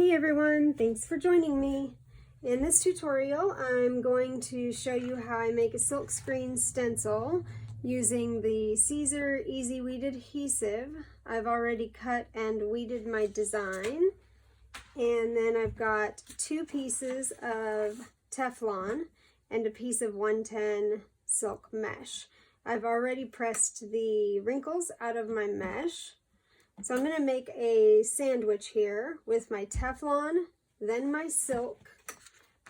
Hey everyone, thanks for joining me. In this tutorial, I'm going to show you how I make a silkscreen stencil using the Siser EasyWeed adhesive. I've already cut and weeded my design, and then I've got 2 pieces of Teflon and a piece of 110 silk mesh. I've already pressed the wrinkles out of my mesh. So I'm going to make a sandwich here with my Teflon, then my silk.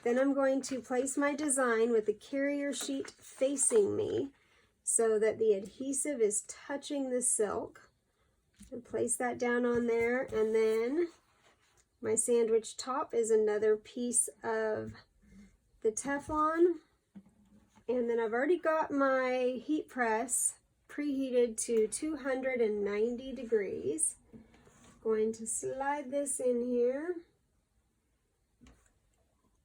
Then I'm going to place my design with the carrier sheet facing me so that the adhesive is touching the silk. And place that down on there, and then my sandwich top is another piece of the Teflon. And then I've already got my heat press preheated to 290 degrees. Going to slide this in here.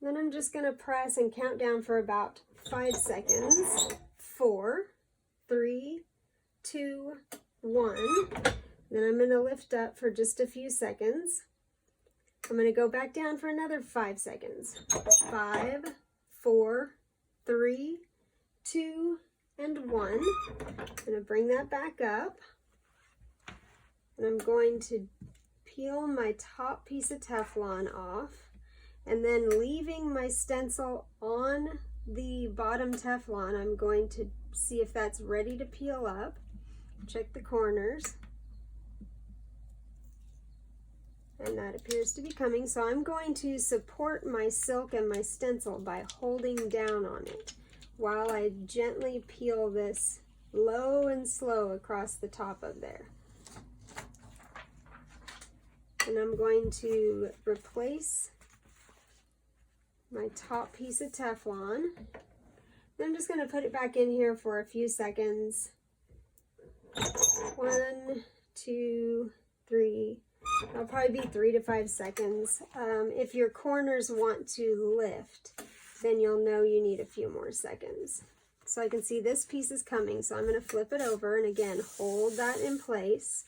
Then I'm just going to press and count down for about 5 seconds. 4, 3, 2, 1. Then I'm going to lift up for just a few seconds. I'm going to go back down for another 5 seconds. 5, 4, 3, 2, and 1. I'm going to bring that back up, and I'm going to peel my top piece of Teflon off, and then leaving my stencil on the bottom Teflon, I'm going to see if that's ready to peel up. Check the corners, and that appears to be coming. So I'm going to support my silk and my stencil by holding down on it while I gently peel this low and slow across the top of there. And I'm going to replace my top piece of Teflon. Then I'm just going to put it back in here for a few seconds. 1, 2, 3. It'll probably be 3 to 5 seconds. If your corners want to lift, then you'll know you need a few more seconds. So I can see this piece is coming, so I'm going to flip it over and again hold that in place.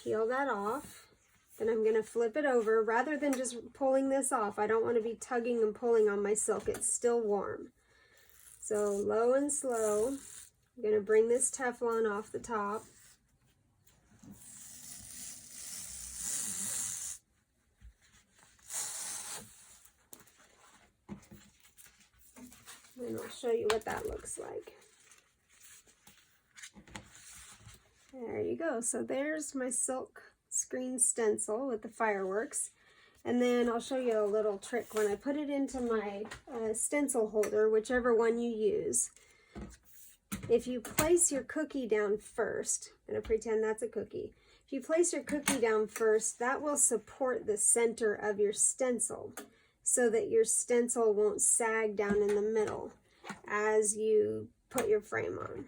Peel that off. Then I'm going to flip it over. Rather than just pulling this off, I don't want to be tugging and pulling on my silk. It's still warm. So low and slow, I'm going to bring this Teflon off the top. And I'll show you what that looks like. There you go. So there's my silk screen stencil with the fireworks. And then I'll show you a little trick. When I put it into my stencil holder, whichever one you use, if you place your cookie down first, I'm going to pretend that's a cookie. If you place your cookie down first, that will support the center of your stencil, so that your stencil won't sag down in the middle as you put your frame on.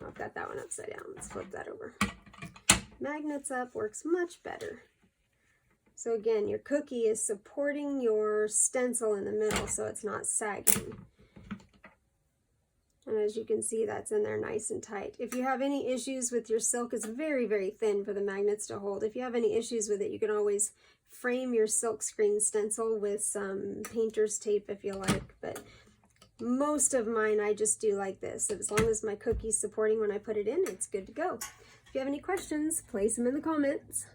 I've got that one upside down. Let's flip that over. Magnets up works much better. So again, your cookie is supporting your stencil in the middle so it's not sagging. And as you can see, that's in there nice and tight. If you have any issues with your silk, it's very, very thin for the magnets to hold. If you have any issues with it, you can always frame your silkscreen stencil with some painter's tape if you like. But most of mine, I just do like this. As long as my cookie's supporting when I put it in, it's good to go. If you have any questions, place them in the comments.